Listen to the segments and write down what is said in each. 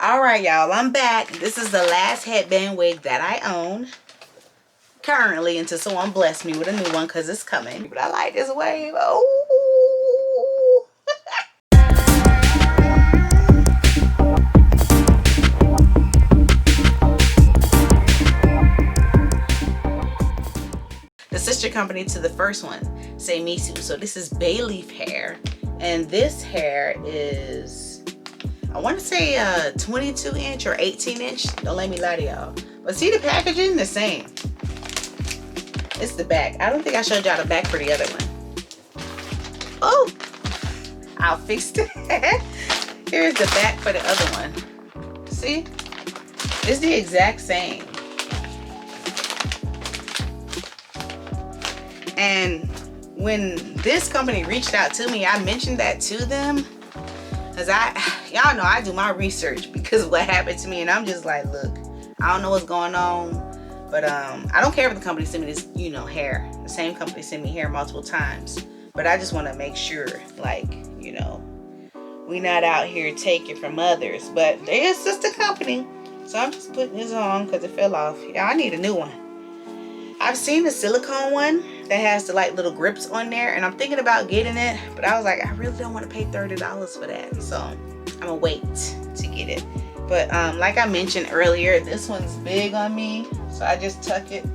All right, y'all, I'm back. This is the last headband wig that I own currently until someone bless me with a new one, because it's coming. But I like this wave. Oh. The sister company to the first one, say Misu. So this is Bileaf hair, and this hair is, I want to say 22 inch or 18 inch. Don't let me lie to y'all. But see the packaging, the same. It's the back. I don't think I showed y'all the back for the other one. Oh, I'll fix that. Here's the back for the other one. See? It's the exact same. And when this company reached out to me, I mentioned that to them. Because y'all know I do my research because of what happened to me. And I'm just like, look, I don't know what's going on. But I don't care if the company sent me this, you know, hair. The same company sent me hair multiple times. But I just want to make sure, like, you know, we not out here taking from others. But they're a sister company. So I'm just putting this on because it fell off. Yeah, I need a new one. I've seen the silicone one that has the like little grips on there. And I'm thinking about getting it. But I was like, I really don't want to pay $30 for that. So I'm going to wait to get it. But like I mentioned earlier, this one's big on me. So I just tuck it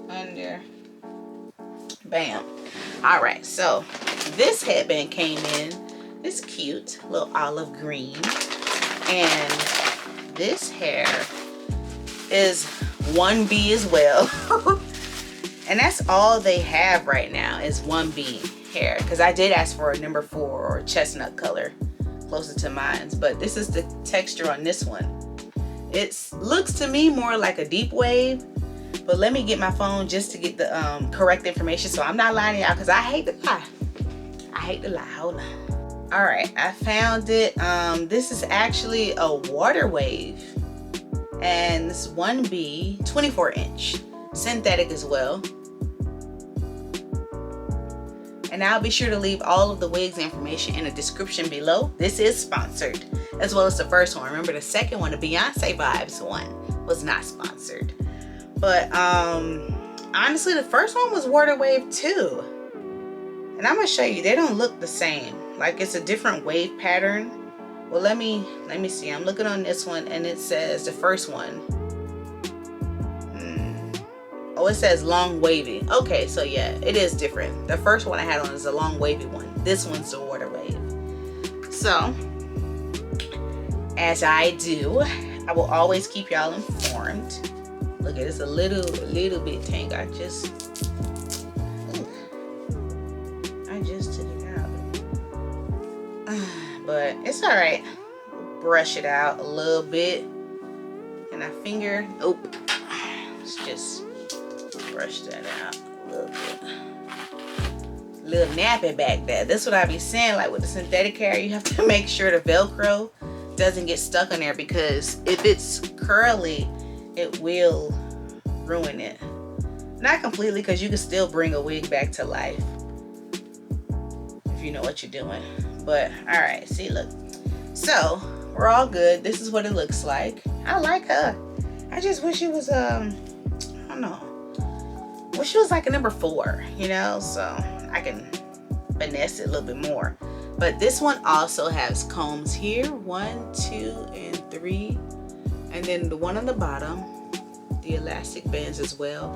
under. Bam. All right, so this headband came in. It's cute, little olive green. And this hair is 1B as well. And that's all they have right now is 1B hair. Because I did ask for a number 4 or chestnut color closer to mine. But this is the texture on this one. It looks to me more like a deep wave, but let me get my phone just to get the correct information, so I'm not lying to y'all, because I hate to lie. I hate to lie. Hold on. All right, I found it. This is actually a water wave, and this 1B 24 inch synthetic as well. And I'll be sure to leave all of the wigs information in the description below. This is sponsored, as well as the first one. Remember, the second one, the Beyonce Vibes one, was not sponsored. But honestly, the first one was water wave too. And I'm gonna show you, they don't look the same. Like, it's a different wave pattern. Well, let me see. I'm looking on this one, and it says the first one. Oh, it says long wavy. Okay, so yeah, it is different. The first one I had on is a long wavy one. This one's the water wave. So, as I do, I will always keep y'all informed. Look at this, a little bit tank. I just took it out. But it's all right. Brush it out a little bit. And I finger, oh, let's just brush that out a little bit. Little nappy back there. That's what I be saying, like with the synthetic hair, you have to make sure the Velcro doesn't get stuck on there, because if it's curly, it will ruin it. Not completely, because you can still bring a wig back to life if you know what you're doing. But all right, see, look. So we're all good. This is what it looks like. I like her. I just wish it was I don't know. Wish it was like a number 4, you know, so I can finesse it a little bit more. But this one also has combs here, 1, 2, and 3, and then the one on the bottom, the elastic bands as well.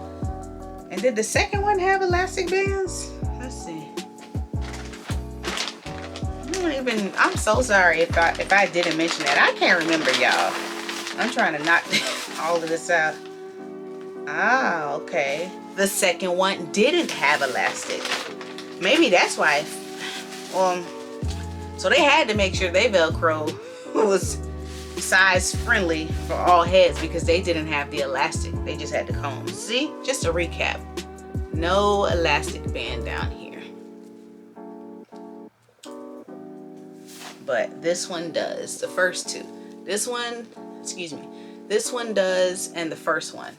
And did the second one have elastic bands? Let's see. I'm so sorry if I didn't mention that. I can't remember, y'all. I'm trying to knock all of this out. Ah, okay. The second one didn't have elastic. Maybe that's why. So they had to make sure they Velcro was size friendly for all heads, because they didn't have the elastic. They just had the combs. See, just a recap. No elastic band down here. But this one does. The first two. This one, excuse me. This one does, and the first one.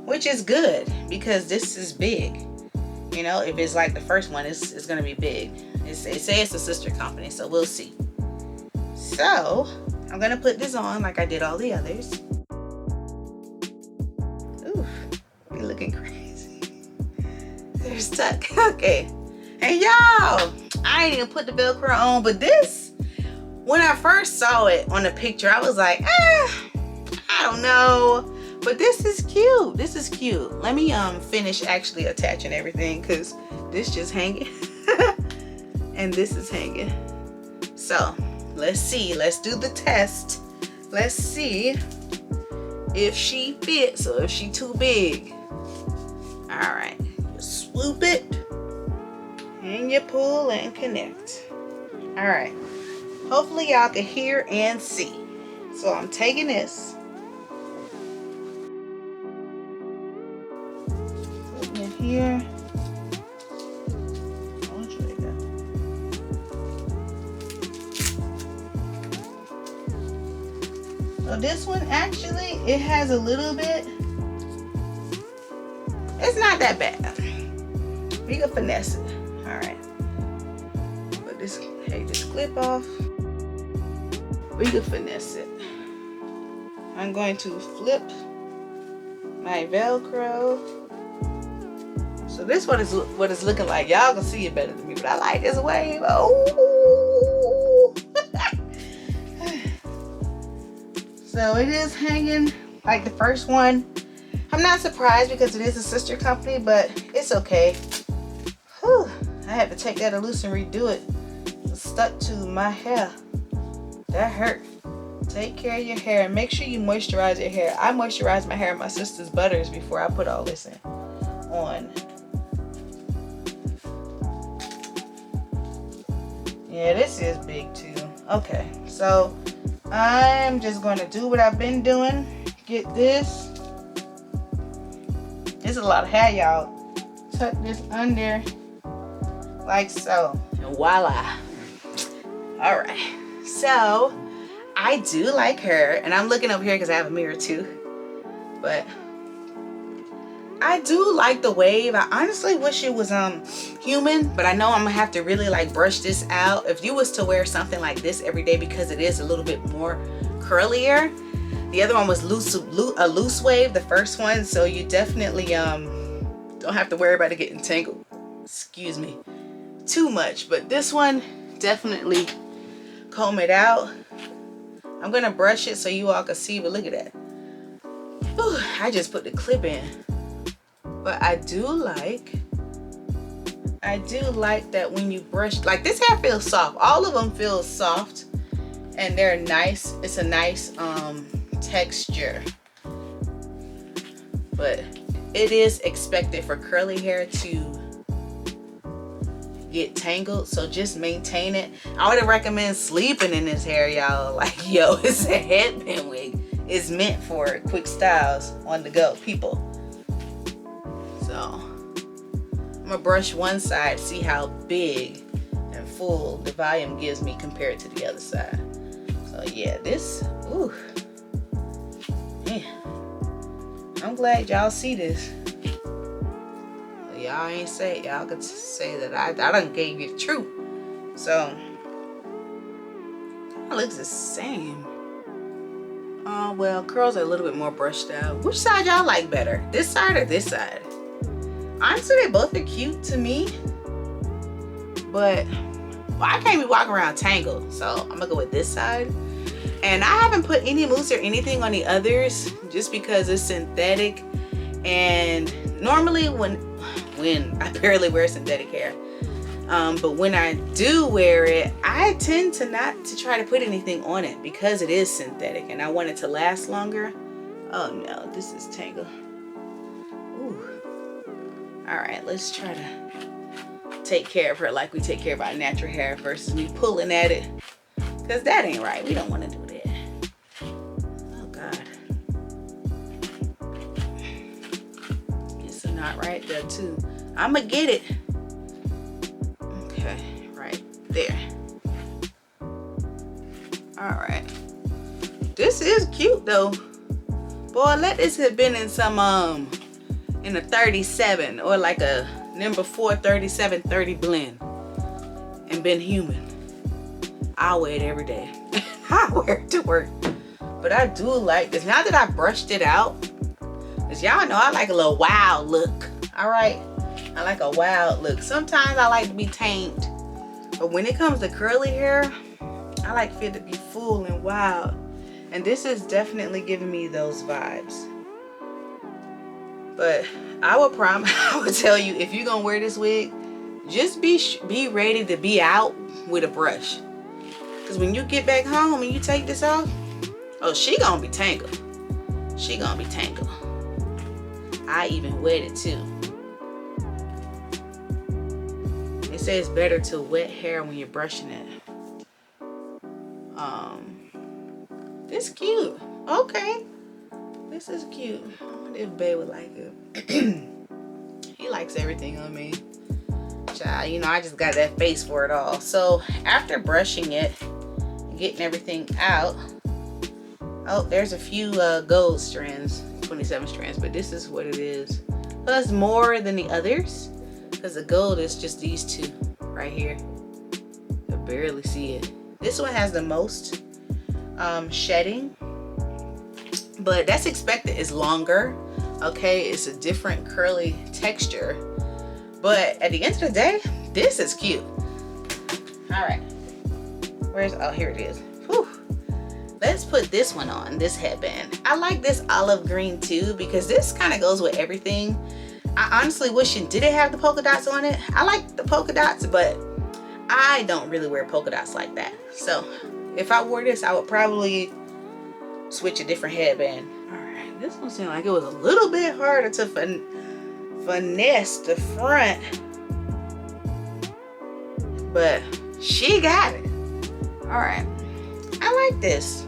Which is good, because this is big. You know, if it's like the first one, it's going to be big. They say it's a sister company, so we'll see. So I'm gonna put this on like I did all the others. Ooh, we looking crazy. They're stuck. Okay. And y'all, I ain't even put the Velcro on, but this, when I first saw it on the picture, I was like, I don't know. But this is cute. This is cute. Let me finish actually attaching everything, because this just hanging. And this is hanging. So let's see. Let's do the test. Let's see if she fits or if she too big. All right. You swoop it and you pull and connect. All right. Hopefully y'all can hear and see. So I'm taking this. Putting it here. So this one actually, it has a little bit. It's not that bad. We can finesse it. All right. Put this, hey, this clip off. We can finesse it. I'm going to flip my Velcro. So this one is what it's looking like. Y'all can see it better than me, but I like this wave. Oh. So it is hanging like the first one. I'm not surprised because it is a sister company, but it's okay. Whew. I had to take that loose and redo it. It's stuck to my hair. That hurt. Take care of your hair and make sure you moisturize your hair. I moisturize my hair in my sister's butters before I put all this on. Yeah, this is big too. Okay, so I'm just going to do what I've been doing. Get this. This is a lot of hair, y'all. Tuck this under like so. And voila. All right. So I do like her. And I'm looking up here because I have a mirror too. But I do like the wave. I honestly wish it was human, but I know I'm gonna have to really like brush this out. If you was to wear something like this every day, because it is a little bit more curlier. The other one was a loose wave, the first one, so you definitely don't have to worry about it getting tangled, excuse me, too much. But this one, definitely comb it out. I'm gonna brush it so you all can see, but look at that. Whew, I just put the clip in. But I do like that when you brush, like this hair feels soft. All of them feel soft and they're nice. It's a nice texture. But it is expected for curly hair to get tangled, so just maintain it. I wouldn't recommend sleeping in this hair, y'all. Like, yo, it's a headband wig. It's meant for quick styles, on the go people. So I'm gonna brush one side, see how big and full the volume gives me compared to the other side. So yeah, this, ooh, man, I'm glad y'all see this. Y'all ain't say, y'all could say that I done gave you the truth. So it looks the same. Oh well, curls are a little bit more brushed out. Which side y'all like better, this side or this side? Honestly, they both are cute to me, but well, I can't be walking around tangled, so I'm gonna go with this side. And I haven't put any mousse or anything on the others just because it's synthetic. And normally when I barely wear synthetic hair, but when I do wear it, I tend to not to try to put anything on it because it is synthetic and I want it to last longer. Oh no, this is tangled. Ooh. All right, let's try to take care of her like we take care of our natural hair versus me pulling at it, because that ain't right. We don't want to do that. Oh God. It's a knot right there too. I'ma get it. Okay, right there. All right. This is cute though. Boy, let this have been in some in a 37 or like a number 4 3730 blend and been human. I'll wear it every day. I wear it to work. But I do like this. Now that I brushed it out, because y'all know I like a little wild look. All right, I like a wild look. Sometimes I like to be tamed, but when it comes to curly hair, I like for it to be full and wild. And this is definitely giving me those vibes. But I would promise, I would tell you, if you're gonna wear this wig, just be ready to be out with a brush. Because when you get back home and you take this off, oh, she gonna be tangled. She gonna be tangled. I even wet it too. It says better to wet hair when you're brushing it. This cute. Okay. This is cute. I wonder if Bae would like it. He likes everything on me. Child, you know, I just got that face for it all. So after brushing it, getting everything out. Oh, there's a few gold strands, 27 strands, but this is what it is. Plus more than the others, because the gold is just these two right here. I barely see it. This one has the most shedding, but that's expected. It's longer. Okay, it's a different curly texture, but at the end of the day, this is cute. All right, oh, here it is. Whew. Let's put this one on, this headband. I like this olive green too, because this kind of goes with everything. I honestly wish it didn't have the polka dots on it. I like the polka dots, but I don't really wear polka dots like that. So if I wore this, I would probably switch a different headband. All right, this one seemed like it was a little bit harder to finesse the front, but she got it. All right, I like this.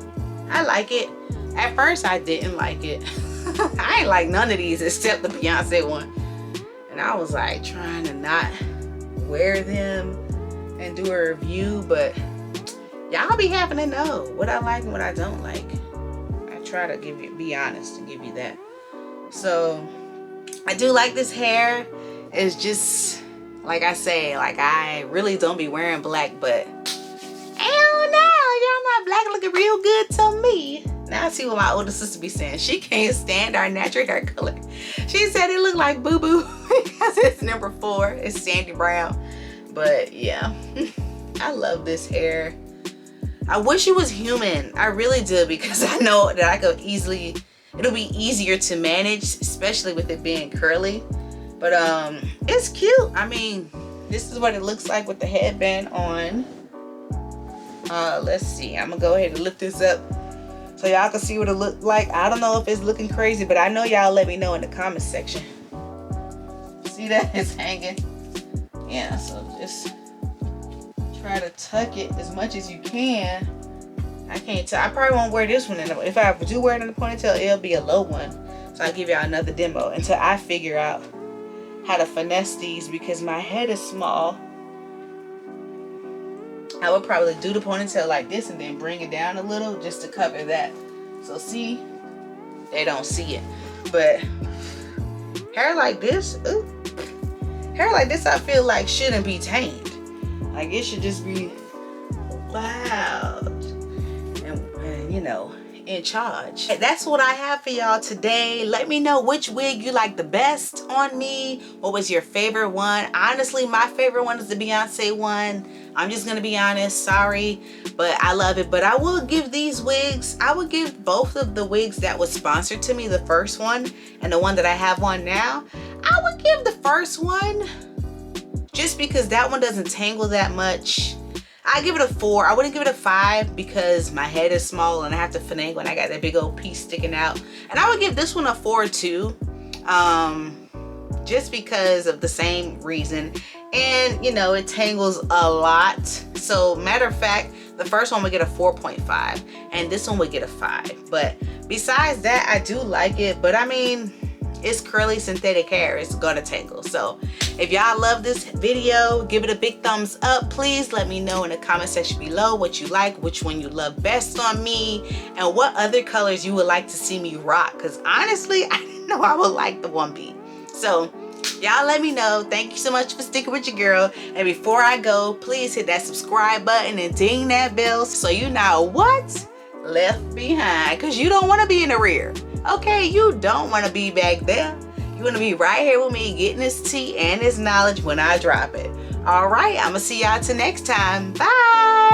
I like it. At first, I didn't like it. I ain't like none of these except the Beyonce one. And I was like trying to not wear them and do a review, but y'all be having to know what I like and what I don't like. I try to be honest and give you that. So I do like this hair. It's just, like I say, like I really don't be wearing black, but hell no, y'all, my black looking real good to me. Now I see what my older sister be saying. She can't stand our natural hair color. She said it looked like boo-boo because it's number 4. It's sandy brown. But yeah, I love this hair. I wish it was human. I really do, because I know that I could easily, it'll be easier to manage, especially with it being curly. But it's cute. I mean, this is what it looks like with the headband on. Let's see. I'm gonna go ahead and lift this up so y'all can see what it look like. I don't know if it's looking crazy, but I know y'all let me know in the comment section. See that? It's hanging. Yeah, so just try to tuck it as much as you can. I can't tell. I probably won't wear this one if I do wear it in the ponytail, it'll be a low one. So I'll give y'all another demo until I figure out how to finesse these, because my head is small. I would probably do the ponytail like this and then bring it down a little just to cover that. So see, they don't see it. But hair like this, ooh, hair like this I feel like shouldn't be tamed. Like it should just be loud and you know, in charge. That's what I have for y'all today. Let me know which wig you like the best on me. What was your favorite one? Honestly, my favorite one is the Beyonce one. I'm just gonna be honest, sorry, but I love it. But I will give these wigs, I would give both of the wigs that was sponsored to me, the first one and the one that I have on now, I would give the first one just because that one doesn't tangle that much. I give it a 4. I wouldn't give it a 5 because my head is small and I have to finagle and I got that big old piece sticking out. And I would give this one a 4 too, just because of the same reason. And you know, it tangles a lot. So matter of fact, the first one would get a 4.5 and this one would get a 5. But besides that, I do like it. But I mean, it's curly synthetic hair, it's gonna tangle. So if y'all love this video, give it a big thumbs up. Please let me know in the comment section below what you like, which one you love best on me, and what other colors you would like to see me rock, because honestly I didn't know I would like the 1B. So Y'all let me know. Thank you so much for sticking with your girl. And before I go, please hit that subscribe button and ding that bell so you know what left behind, because you don't want to be in the rear. Okay, you don't want to be back there. You want to be right here with me getting this tea and this knowledge when I drop it. All right, I'm gonna see y'all till next time. Bye.